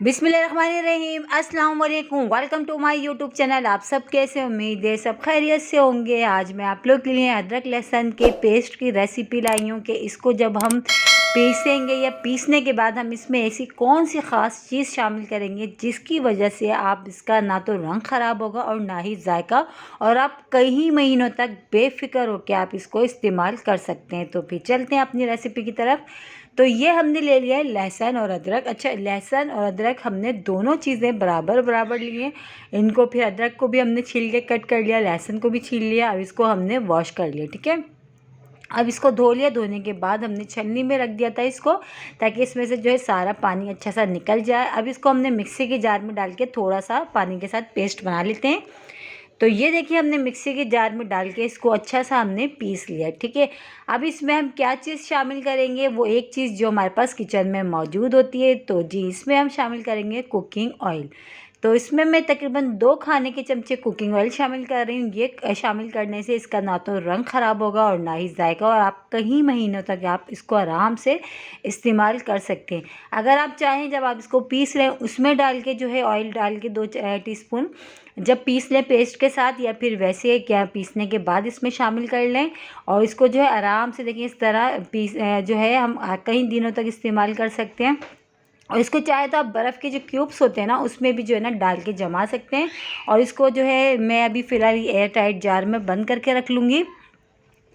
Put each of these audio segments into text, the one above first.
बिस्मिल्लाहिर्रहमानिर्रहीम, अस्सलाम वालेकुम। Welcome to my YouTube channel. आप सब कैसे, उम्मीद है सब खैरियत से होंगे। आज मैं आप लोग के लिए अदरक लहसुन के पेस्ट की रेसिपी लाई हूँ कि इसको जब हम पीसेंगे या पीसने के बाद हम इसमें ऐसी कौन सी ख़ास चीज़ शामिल करेंगे जिसकी वजह से आप इसका ना तो रंग ख़राब होगा और ना ही जायका, और आप कई महीनों तक बेफ़िक्र हो के आप इसको इस्तेमाल कर सकते हैं। तो फिर चलते हैं अपनी रेसिपी की तरफ। तो ये हमने ले लिया है लहसुन और अदरक। अच्छा, लहसुन और अदरक हमने दोनों चीज़ें बराबर बराबर लिए हैं। इनको फिर अदरक को भी हमने छील के कट कर लिया, लहसुन को भी छील लिया। अब इसको हमने वॉश कर लिया, ठीक है। अब इसको धो लिया। धोने के बाद हमने छन्नी में रख दिया था इसको, ताकि इसमें से जो है सारा पानी अच्छा सा निकल जाए। अब इसको हमने मिक्सी के जार में डाल के थोड़ा सा पानी के साथ पेस्ट बना लेते हैं। तो ये देखिए, हमने मिक्सी के जार में डाल के इसको अच्छा सा हमने पीस लिया, ठीक है। अब इसमें हम क्या चीज़ शामिल करेंगे, वो एक चीज़ जो हमारे पास किचन में मौजूद होती है, तो जी इसमें हम शामिल करेंगे कुकिंग ऑयल। तो इसमें मैं तकरीबन 2 खाने के चमचे कुकिंग ऑयल शामिल कर रही हूँ। ये शामिल करने से इसका ना तो रंग ख़राब होगा और ना ही जायका, और आप कई महीनों तक आप इसको आराम से इस्तेमाल कर सकते हैं। अगर आप चाहें, जब आप इसको पीस लें उसमें डाल के जो है ऑयल डाल के 2 टीस्पून जब पीस लें पेस्ट के साथ, या फिर वैसे क्या पीसने के बाद इसमें शामिल कर लें, और इसको जो है आराम से देखिए इस तरह जो है हम कई दिनों तक इस्तेमाल कर सकते हैं। और इसको चाहे तो आप बर्फ़ के जो क्यूब्स होते हैं ना, उसमें भी जो है ना डाल के जमा सकते हैं। और इसको जो है मैं अभी फ़िलहाल एयर टाइट जार में बंद करके रख लूँगी,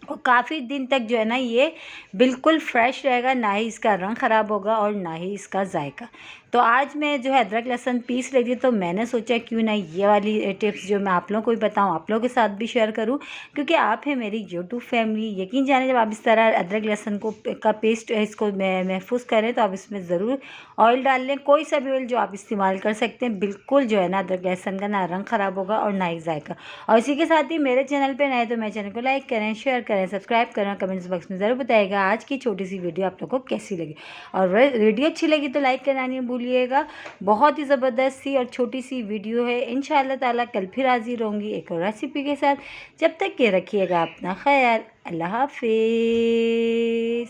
और काफ़ी दिन तक जो है ना ये बिल्कुल फ्रेश रहेगा, ना ही इसका रंग ख़राब होगा और ना ही इसका जायका। तो आज मैं जो है अदरक लहसुन पीस रही थी, तो मैंने सोचा क्यों ना ये वाली टिप्स जो मैं आप लोगों को भी बताऊँ, आप लोगों के साथ भी शेयर करूँ, क्योंकि आप हैं मेरी यूट्यूब फैमिली। यकीन जाने, जब आप इस तरह अदरक लहसुन को का पेस्ट इसको महफूज करें, तो आप इसमें ज़रूर ऑयल डाल लें। कोई सा भी ऑयल जो आप इस्तेमाल कर सकते हैं, बिल्कुल जो है ना अदरक लहसुन का ना रंग ख़राब होगा और ना ही जायका। और इसी के साथ ही मेरे चैनल पे नए तो मेरे चैनल को लाइक करें, शेयर करें, सब्सक्राइब करें, कमेंट्स बॉक्स में ज़रूर बताइएगा आज की छोटी सी वीडियो आप लोगों को कैसी लगी। और वीडियो अच्छी लगी तो लाइक करना नहीं भूलिएगा। बहुत ही ज़बरदस्त सी और छोटी सी वीडियो है। इंशाअल्लाह ताला कल फिर हाजिर होंगी एक और रेसिपी के साथ। जब तक के रखिएगा अपना ख्याल। अल्लाह हाफिज़।